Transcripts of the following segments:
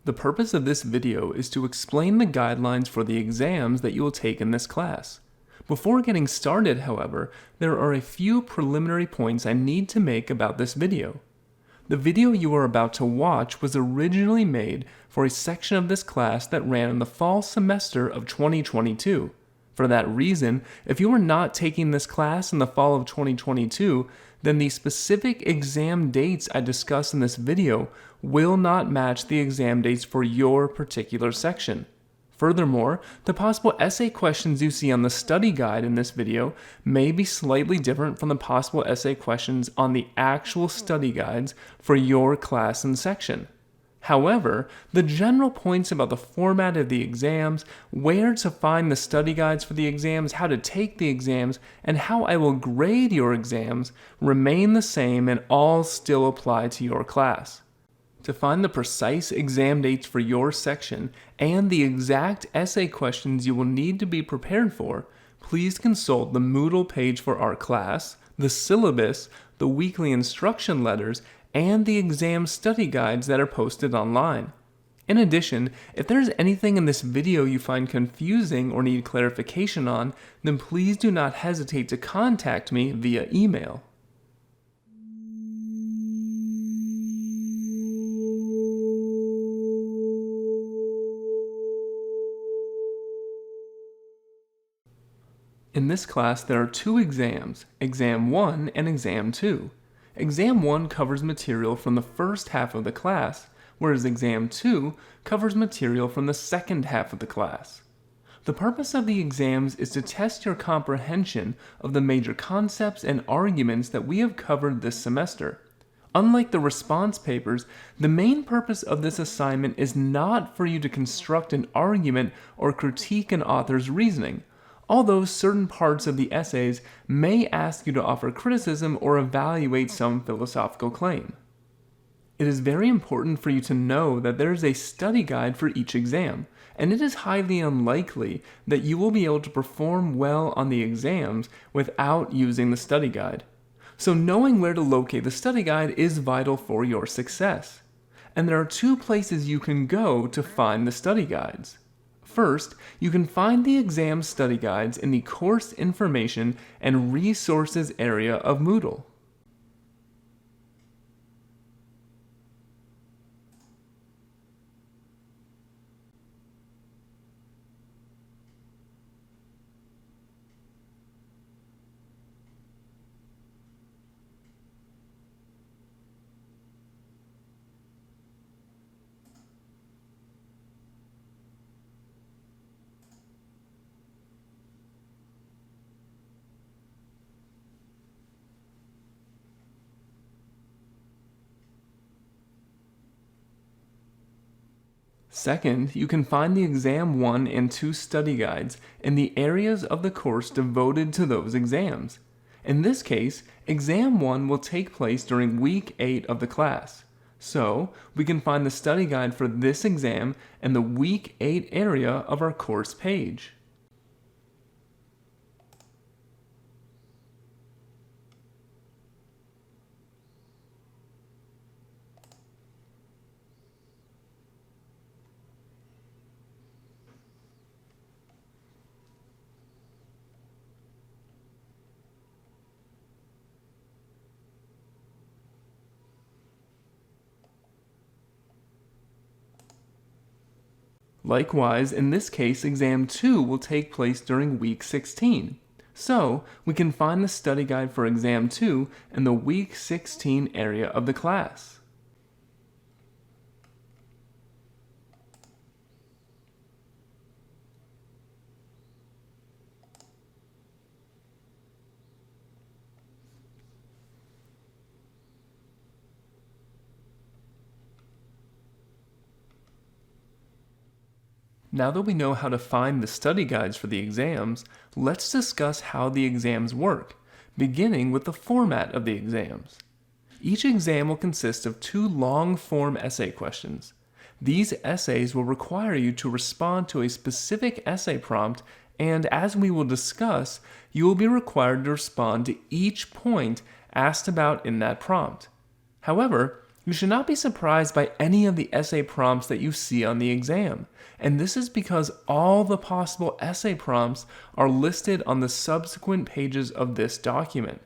The purpose of this video is to explain the guidelines for the exams that you will take in this class. Before getting started, however, there are a few preliminary points I need to make about this video. The video you are about to watch was originally made for a section of this class that ran in the fall semester of 2022. For that reason, if you are not taking this class in the fall of 2022, then the specific exam dates I discuss in this video will not match the exam dates for your particular section. Furthermore, the possible essay questions you see on the study guide in this video may be slightly different from the possible essay questions on the actual study guides for your class and section. However, the general points about the format of the exams, where to find the study guides for the exams, how to take the exams, and how I will grade your exams remain the same and all still apply to your class. To find the precise exam dates for your section and the exact essay questions you will need to be prepared for, please consult the Moodle page for our class, the syllabus, the weekly instruction letters, and the exam study guides that are posted online. In addition, if there is anything in this video you find confusing or need clarification on, then please do not hesitate to contact me via email. In this class, there are two exams, Exam 1 and Exam 2. Exam 1 covers material from the first half of the class, whereas Exam 2 covers material from the second half of the class. The purpose of the exams is to test your comprehension of the major concepts and arguments that we have covered this semester. Unlike the response papers, the main purpose of this assignment is not for you to construct an argument or critique an author's reasoning, although certain parts of the essays may ask you to offer criticism or evaluate some philosophical claim. It is very important for you to know that there is a study guide for each exam, and it is highly unlikely that you will be able to perform well on the exams without using the study guide. So knowing where to locate the study guide is vital for your success. And there are two places you can go to find the study guides. First, you can find the exam study guides in the Course Information and Resources area of Moodle. Second, you can find the Exam 1 and 2 study guides in the areas of the course devoted to those exams. In this case, Exam 1 will take place during Week 8 of the class. So, we can find the study guide for this exam in the Week 8 area of our course page. Likewise, in this case, Exam 2 will take place during Week 16. So, we can find the study guide for Exam 2 in the Week 16 area of the class. Now that we know how to find the study guides for the exams, let's discuss how the exams work, beginning with the format of the exams. Each exam will consist of two long-form essay questions. These essays will require you to respond to a specific essay prompt, and as we will discuss, you will be required to respond to each point asked about in that prompt. However, You should not be surprised by any of the essay prompts that you see on the exam, and this is because all the possible essay prompts are listed on the subsequent pages of this document.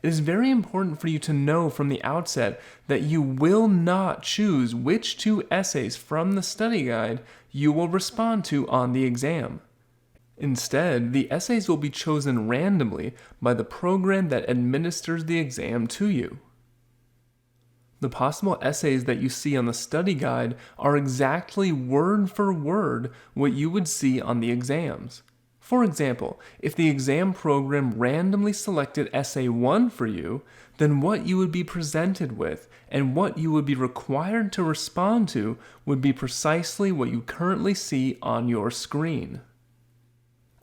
It is very important for you to know from the outset that you will not choose which 2 essays from the study guide you will respond to on the exam. Instead, the essays will be chosen randomly by the program that administers the exam to you. The possible essays that you see on the study guide are exactly word for word what you would see on the exams. For example, if the exam program randomly selected essay 1 for you, then what you would be presented with and what you would be required to respond to would be precisely what you currently see on your screen.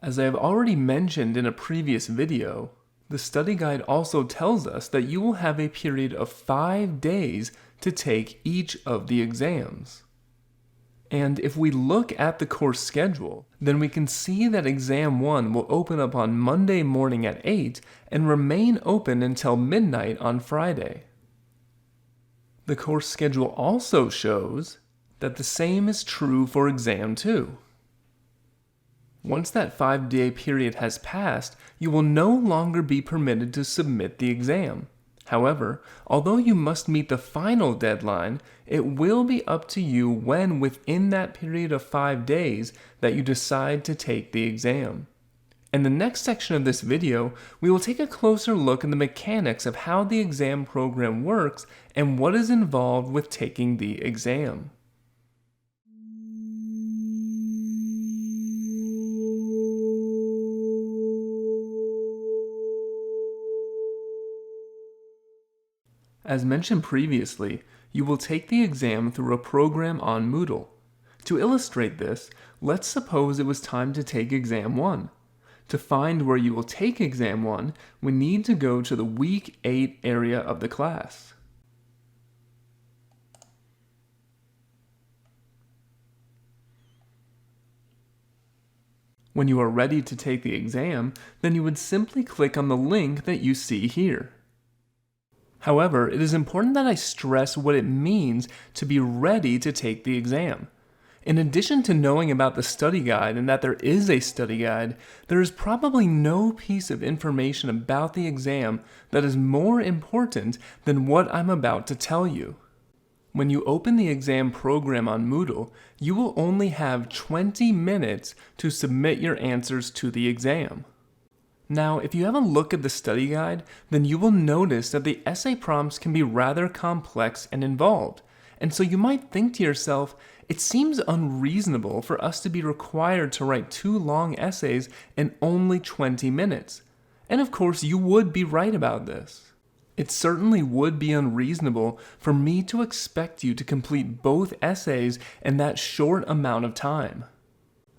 As I have already mentioned in a previous video, the study guide also tells us that you will have a period of 5 days to take each of the exams. And if we look at the course schedule, then we can see that exam 1 will open up on Monday morning at 8 and remain open until midnight on Friday. The course schedule also shows that the same is true for exam 2. Once that 5-day period has passed, you will no longer be permitted to submit the exam. However, although you must meet the final deadline, it will be up to you when within that period of 5 days that you decide to take the exam. In the next section of this video, we will take a closer look at the mechanics of how the exam program works and what is involved with taking the exam. As mentioned previously, you will take the exam through a program on Moodle. To illustrate this, let's suppose it was time to take exam 1. To find where you will take exam 1, we need to go to the week 8 area of the class. When you are ready to take the exam, then you would simply click on the link that you see here. However, it is important that I stress what it means to be ready to take the exam. In addition to knowing about the study guide and that there is a study guide, there is probably no piece of information about the exam that is more important than what I'm about to tell you. When you open the exam program on Moodle, you will only have 20 minutes to submit your answers to the exam. Now, if you have a look at the study guide, then you will notice that the essay prompts can be rather complex and involved. And so you might think to yourself, it seems unreasonable for us to be required to write 2 long essays in only 20 minutes. And of course, you would be right about this. It certainly would be unreasonable for me to expect you to complete both essays in that short amount of time.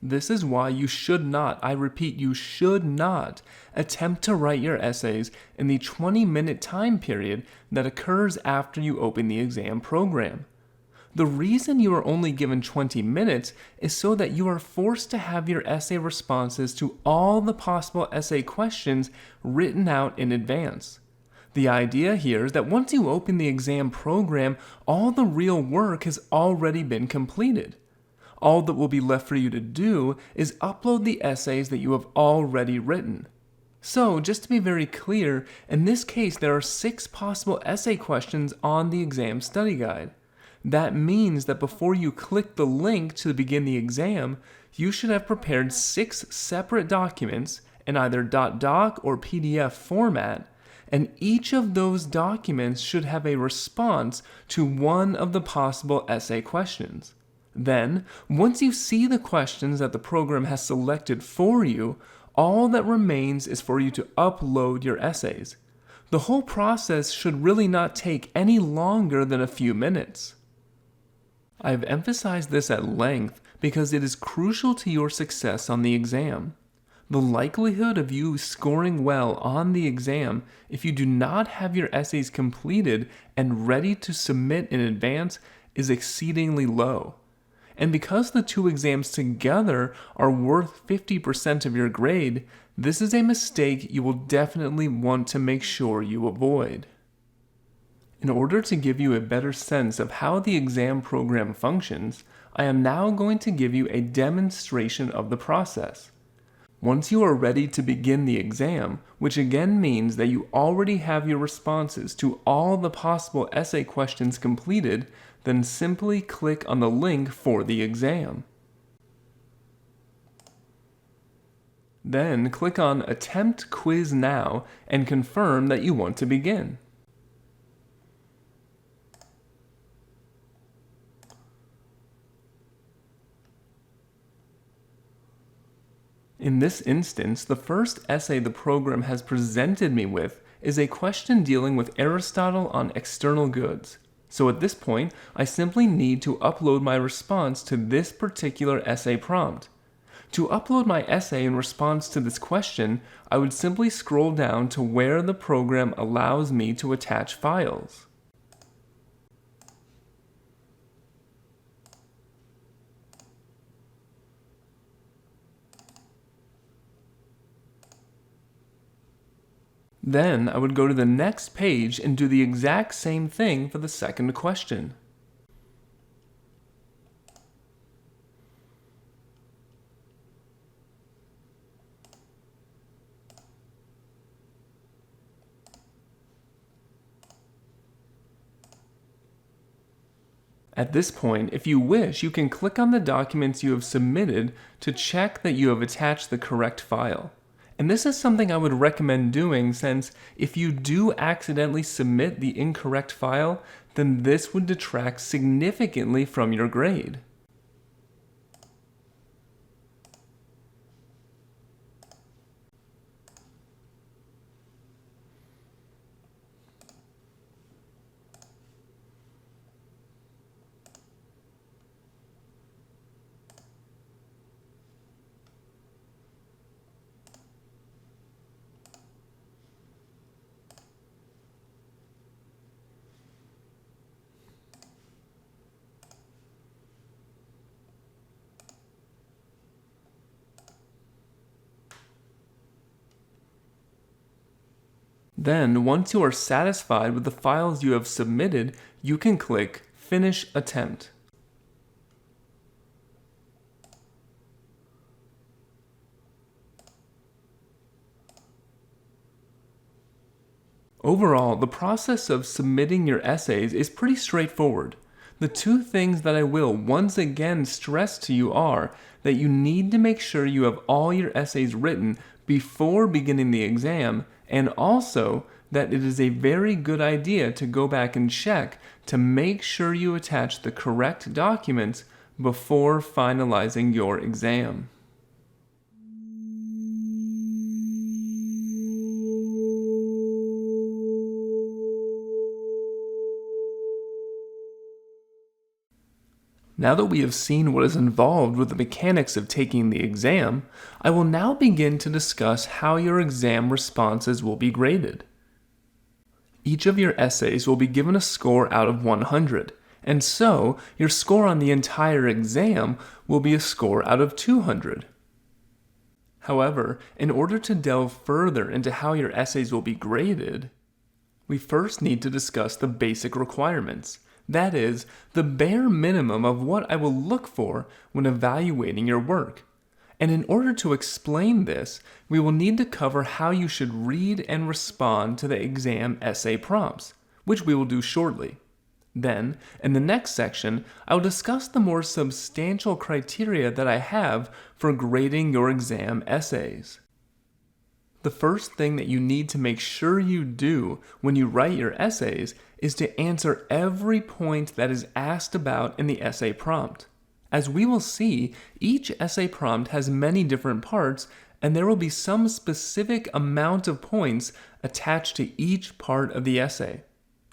This is why you should not, I repeat, you should not attempt to write your essays in the 20-minute time period that occurs after you open the exam program. The reason you are only given 20 minutes is so that you are forced to have your essay responses to all the possible essay questions written out in advance. The idea here is that once you open the exam program, all the real work has already been completed. All that will be left for you to do is upload the essays that you have already written. So, just to be very clear, in this case there are 6 possible essay questions on the exam study guide. That means that before you click the link to begin the exam, you should have prepared 6 separate documents in either .doc or PDF format, and each of those documents should have a response to one of the possible essay questions. Then, once you see the questions that the program has selected for you, all that remains is for you to upload your essays. The whole process should really not take any longer than a few minutes. I have emphasized this at length because it is crucial to your success on the exam. The likelihood of you scoring well on the exam if you do not have your essays completed and ready to submit in advance is exceedingly low. And because the 2 exams together are worth 50% of your grade, this is a mistake you will definitely want to make sure you avoid. In order to give you a better sense of how the exam program functions, I am now going to give you a demonstration of the process. Once you are ready to begin the exam, which again means that you already have your responses to all the possible essay questions completed, then simply click on the link for the exam. Then click on Attempt Quiz Now and confirm that you want to begin. In this instance, the first essay the program has presented me with is a question dealing with Aristotle on external goods. So at this point, I simply need to upload my response to this particular essay prompt. To upload my essay in response to this question, I would simply scroll down to where the program allows me to attach files. Then I would go to the next page and do the exact same thing for the second question. At this point, if you wish, you can click on the documents you have submitted to check that you have attached the correct file. And this is something I would recommend doing, since if you do accidentally submit the incorrect file, then this would detract significantly from your grade. Then, once you are satisfied with the files you have submitted, you can click Finish Attempt. Overall, the process of submitting your essays is pretty straightforward. The two things that I will once again stress to you are that you need to make sure you have all your essays written before beginning the exam, and also that it is a very good idea to go back and check to make sure you attach the correct documents before finalizing your exam. Now that we have seen what is involved with the mechanics of taking the exam, I will now begin to discuss how your exam responses will be graded. Each of your essays will be given a score out of 100, and so your score on the entire exam will be a score out of 200. However, in order to delve further into how your essays will be graded, we first need to discuss the basic requirements. That is, the bare minimum of what I will look for when evaluating your work. And in order to explain this, we will need to cover how you should read and respond to the exam essay prompts, which we will do shortly. Then, in the next section, I will discuss the more substantial criteria that I have for grading your exam essays. The first thing that you need to make sure you do when you write your essays is to answer every point that is asked about in the essay prompt. As we will see, each essay prompt has many different parts, and there will be some specific amount of points attached to each part of the essay.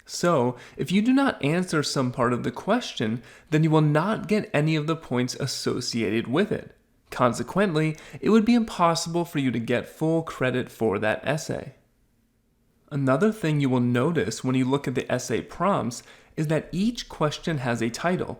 So, if you do not answer some part of the question, then you will not get any of the points associated with it. Consequently, it would be impossible for you to get full credit for that essay. Another thing you will notice when you look at the essay prompts is that each question has a title.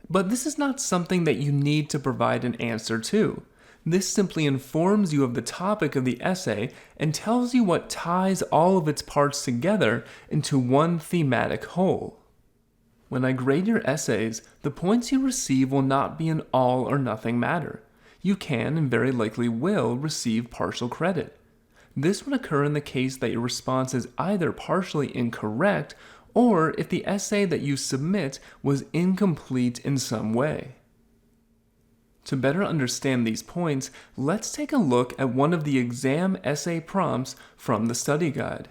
But this is not something that you need to provide an answer to. This simply informs you of the topic of the essay and tells you what ties all of its parts together into one thematic whole. When I grade your essays, the points you receive will not be an all or nothing matter. You can, and very likely will, receive partial credit. This would occur in the case that your response is either partially incorrect or if the essay that you submit was incomplete in some way. To better understand these points, let's take a look at one of the exam essay prompts from the study guide.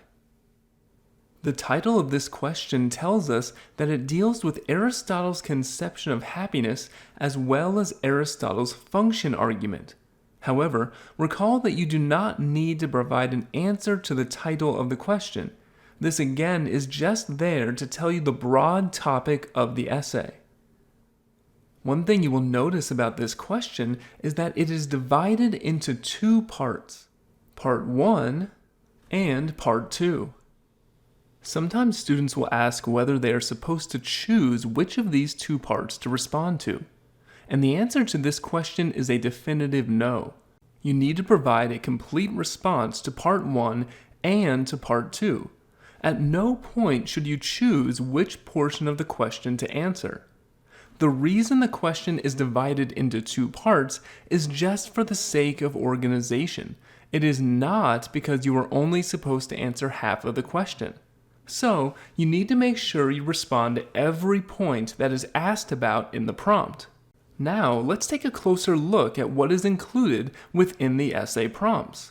The title of this question tells us that it deals with Aristotle's conception of happiness as well as Aristotle's function argument. However, recall that you do not need to provide an answer to the title of the question. This again is just there to tell you the broad topic of the essay. One thing you will notice about this question is that it is divided into two parts, Part 1 and Part 2. Sometimes students will ask whether they are supposed to choose which of these two parts to respond to. And the answer to this question is a definitive no. You need to provide a complete response to Part 1 and to Part 2. At no point should you choose which portion of the question to answer. The reason the question is divided into two parts is just for the sake of organization. It is not because you are only supposed to answer half of the question. So, you need to make sure you respond to every point that is asked about in the prompt. Now, let's take a closer look at what is included within the essay prompts.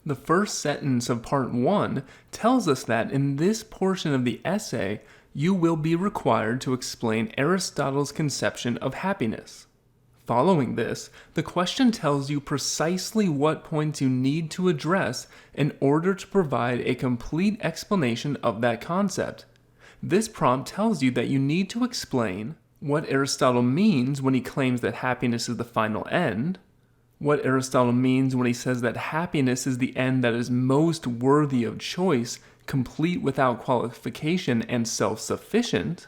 The first sentence of Part 1 tells us that in this portion of the essay, you will be required to explain Aristotle's conception of happiness. Following this, the question tells you precisely what points you need to address in order to provide a complete explanation of that concept. This prompt tells you that you need to explain what Aristotle means when he claims that happiness is the final end, what Aristotle means when he says that happiness is the end that is most worthy of choice, complete without qualification, and self-sufficient.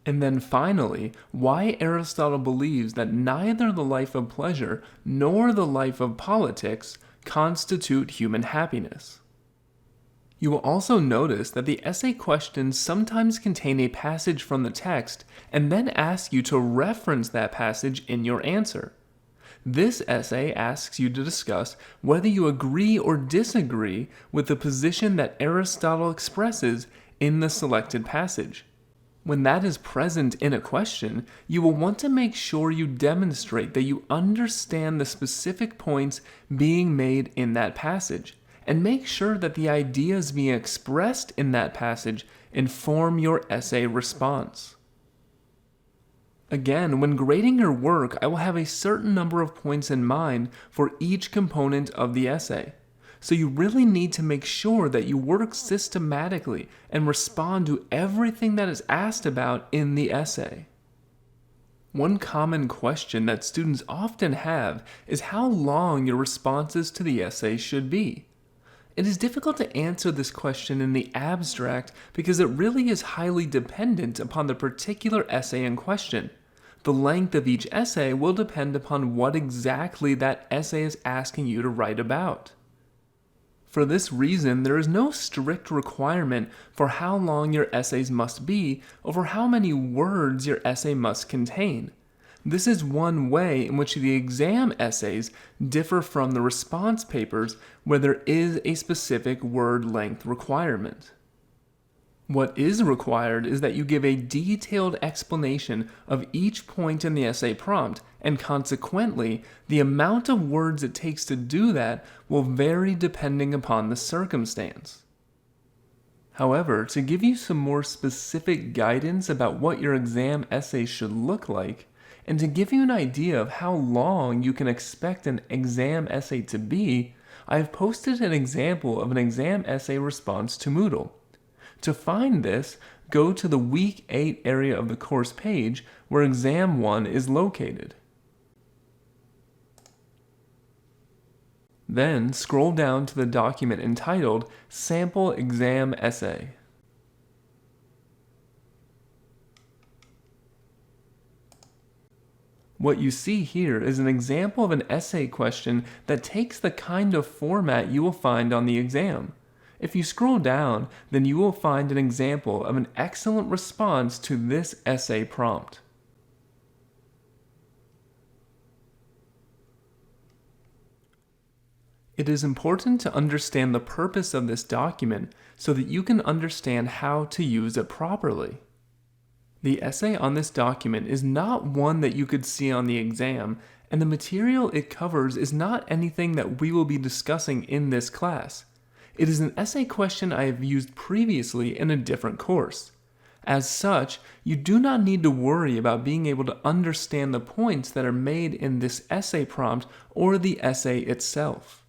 And then finally, why Aristotle believes that neither the life of pleasure nor the life of politics constitute human happiness. You will also notice that the essay questions sometimes contain a passage from the text and then ask you to reference that passage in your answer. This essay asks you to discuss whether you agree or disagree with the position that Aristotle expresses in the selected passage. When that is present in a question, you will want to make sure you demonstrate that you understand the specific points being made in that passage, and make sure that the ideas being expressed in that passage inform your essay response. Again, when grading your work, I will have a certain number of points in mind for each component of the essay. So you really need to make sure that you work systematically and respond to everything that is asked about in the essay. One common question that students often have is how long your responses to the essay should be. It is difficult to answer this question in the abstract because it really is highly dependent upon the particular essay in question. The length of each essay will depend upon what exactly that essay is asking you to write about. For this reason, there is no strict requirement for how long your essays must be or for how many words your essay must contain. This is one way in which the exam essays differ from the response papers where there is a specific word length requirement. What is required is that you give a detailed explanation of each point in the essay prompt, and consequently, the amount of words it takes to do that will vary depending upon the circumstance. However, to give you some more specific guidance about what your exam essay should look like, and to give you an idea of how long you can expect an exam essay to be, I have posted an example of an exam essay response to Moodle. To find this, go to the Week 8 area of the course page where Exam 1 is located. Then scroll down to the document entitled Sample Exam Essay. What you see here is an example of an essay question that takes the kind of format you will find on the exam. If you scroll down, then you will find an example of an excellent response to this essay prompt. It is important to understand the purpose of this document so that you can understand how to use it properly. The essay on this document is not one that you could see on the exam, and the material it covers is not anything that we will be discussing in this class. It is an essay question I have used previously in a different course. As such, you do not need to worry about being able to understand the points that are made in this essay prompt or the essay itself.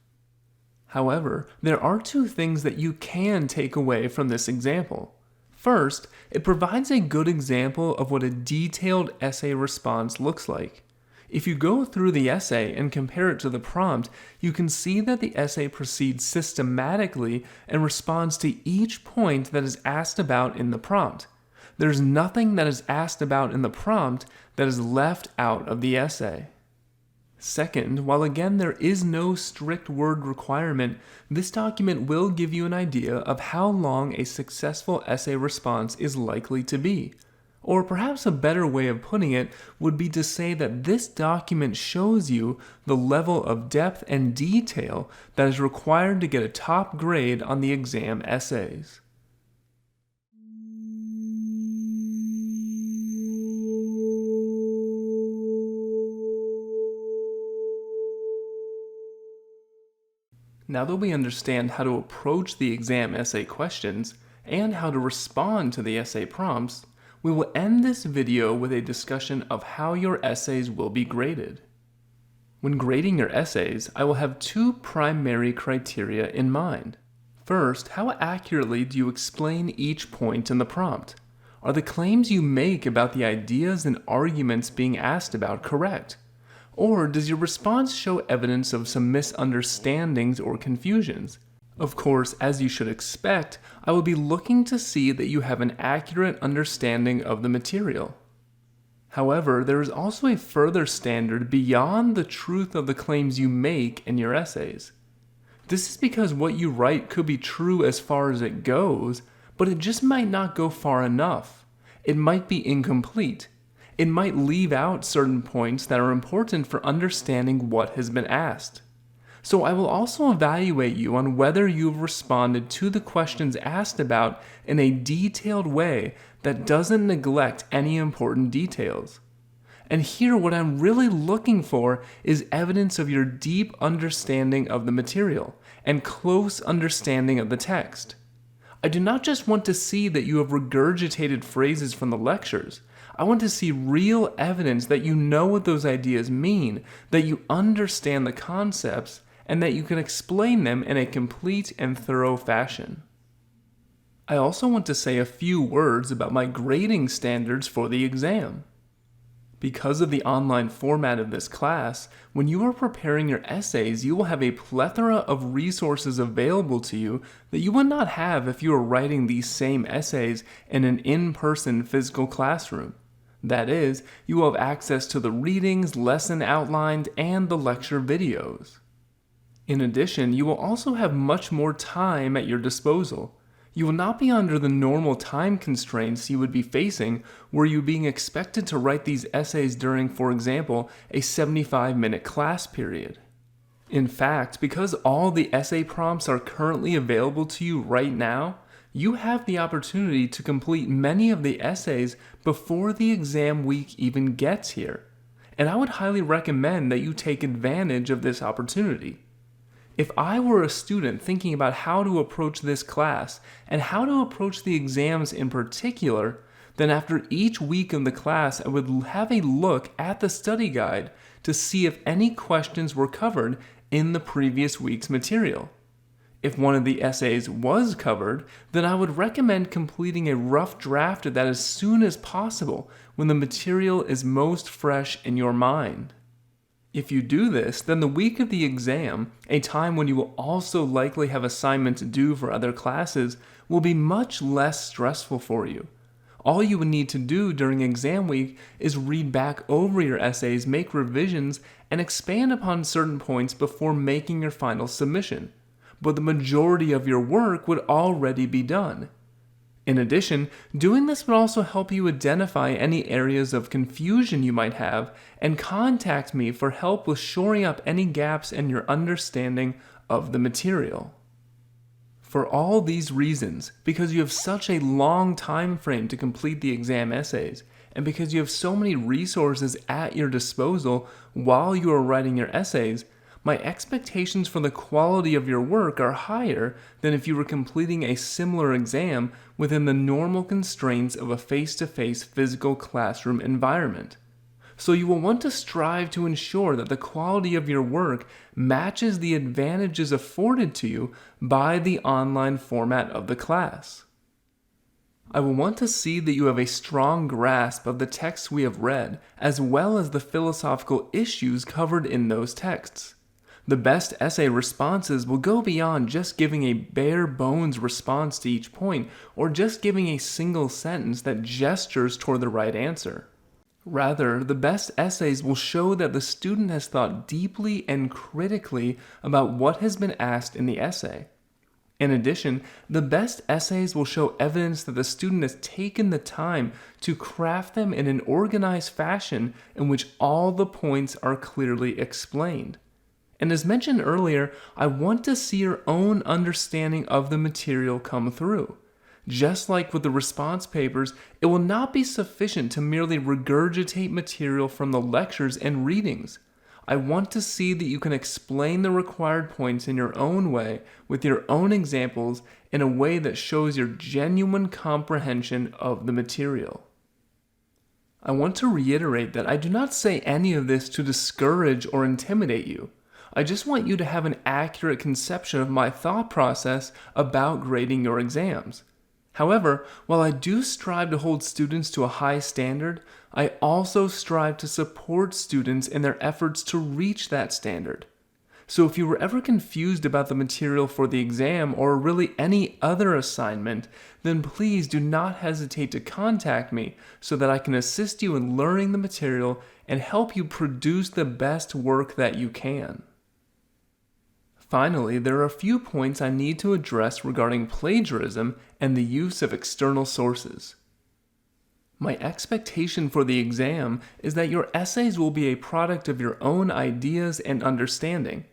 However, there are two things that you can take away from this example. First, it provides a good example of what a detailed essay response looks like. If you go through the essay and compare it to the prompt, you can see that the essay proceeds systematically and responds to each point that is asked about in the prompt. There's nothing that is asked about in the prompt that is left out of the essay. Second, while again there is no strict word requirement, this document will give you an idea of how long a successful essay response is likely to be. Or perhaps a better way of putting it would be to say that this document shows you the level of depth and detail that is required to get a top grade on the exam essays. Now that we understand how to approach the exam essay questions and how to respond to the essay prompts, we will end this video with a discussion of how your essays will be graded. When grading your essays, I will have two primary criteria in mind. First, how accurately do you explain each point in the prompt? Are the claims you make about the ideas and arguments being asked about correct? Or does your response show evidence of some misunderstandings or confusions? Of course, as you should expect, I will be looking to see that you have an accurate understanding of the material. However, there is also a further standard beyond the truth of the claims you make in your essays. This is because what you write could be true as far as it goes, but it just might not go far enough. It might be incomplete. It might leave out certain points that are important for understanding what has been asked. So I will also evaluate you on whether you've responded to the questions asked about in a detailed way that doesn't neglect any important details. And here what I'm really looking for is evidence of your deep understanding of the material and close understanding of the text. I do not just want to see that you have regurgitated phrases from the lectures. I want to see real evidence that you know what those ideas mean, that you understand the concepts, and that you can explain them in a complete and thorough fashion. I also want to say a few words about my grading standards for the exam. Because of the online format of this class, when you are preparing your essays, you will have a plethora of resources available to you that you would not have if you were writing these same essays in an in-person physical classroom. That is, you will have access to the readings, lesson outlines, and the lecture videos. In addition, you will also have much more time at your disposal. You will not be under the normal time constraints you would be facing were you being expected to write these essays during, for example, a 75-minute class period. In fact, because all the essay prompts are currently available to you right now, you have the opportunity to complete many of the essays before the exam week even gets here. And I would highly recommend that you take advantage of this opportunity. If I were a student thinking about how to approach this class and how to approach the exams in particular, then after each week of the class I would have a look at the study guide to see if any questions were covered in the previous week's material. If one of the essays was covered, then I would recommend completing a rough draft of that as soon as possible when the material is most fresh in your mind. If you do this, then the week of the exam, a time when you will also likely have assignments due for other classes, will be much less stressful for you. All you would need to do during exam week is read back over your essays, make revisions, and expand upon certain points before making your final submission. But the majority of your work would already be done. In addition, doing this would also help you identify any areas of confusion you might have and contact me for help with shoring up any gaps in your understanding of the material. For all these reasons, because you have such a long time frame to complete the exam essays, and because you have so many resources at your disposal while you are writing your essays, my expectations for the quality of your work are higher than if you were completing a similar exam within the normal constraints of a face-to-face physical classroom environment. So you will want to strive to ensure that the quality of your work matches the advantages afforded to you by the online format of the class. I will want to see that you have a strong grasp of the texts we have read, as well as the philosophical issues covered in those texts. The best essay responses will go beyond just giving a bare bones response to each point, or just giving a single sentence that gestures toward the right answer. Rather, the best essays will show that the student has thought deeply and critically about what has been asked in the essay. In addition, the best essays will show evidence that the student has taken the time to craft them in an organized fashion in which all the points are clearly explained. And as mentioned earlier, I want to see your own understanding of the material come through. Just like with the response papers, it will not be sufficient to merely regurgitate material from the lectures and readings. I want to see that you can explain the required points in your own way, with your own examples, in a way that shows your genuine comprehension of the material. I want to reiterate that I do not say any of this to discourage or intimidate you. I just want you to have an accurate conception of my thought process about grading your exams. However, while I do strive to hold students to a high standard, I also strive to support students in their efforts to reach that standard. So if you were ever confused about the material for the exam or really any other assignment, then please do not hesitate to contact me so that I can assist you in learning the material and help you produce the best work that you can. Finally, there are a few points I need to address regarding plagiarism and the use of external sources. My expectation for the exam is that your essays will be a product of your own ideas and understanding.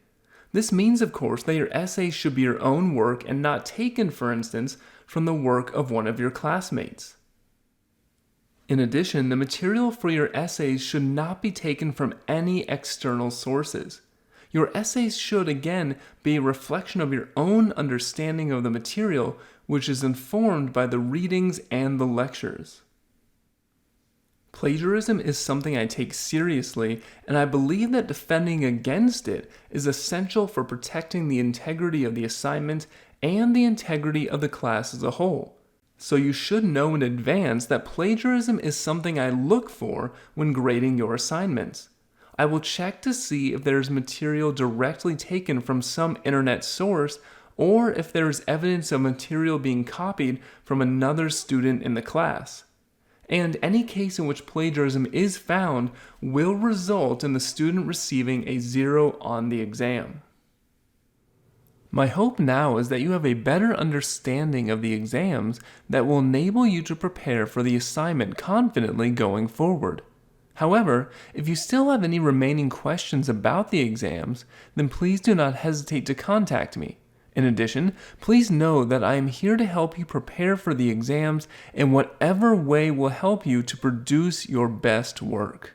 This means, of course, that your essays should be your own work and not taken, for instance, from the work of one of your classmates. In addition, the material for your essays should not be taken from any external sources. Your essays should, again, be a reflection of your own understanding of the material, which is informed by the readings and the lectures. Plagiarism is something I take seriously, and I believe that defending against it is essential for protecting the integrity of the assignment and the integrity of the class as a whole. So you should know in advance that plagiarism is something I look for when grading your assignments. I will check to see if there is material directly taken from some internet source, or if there is evidence of material being copied from another student in the class. And any case in which plagiarism is found will result in the student receiving a 0 on the exam. My hope now is that you have a better understanding of the exams that will enable you to prepare for the assignment confidently going forward. However, if you still have any remaining questions about the exams, then please do not hesitate to contact me. In addition, please know that I am here to help you prepare for the exams in whatever way will help you to produce your best work.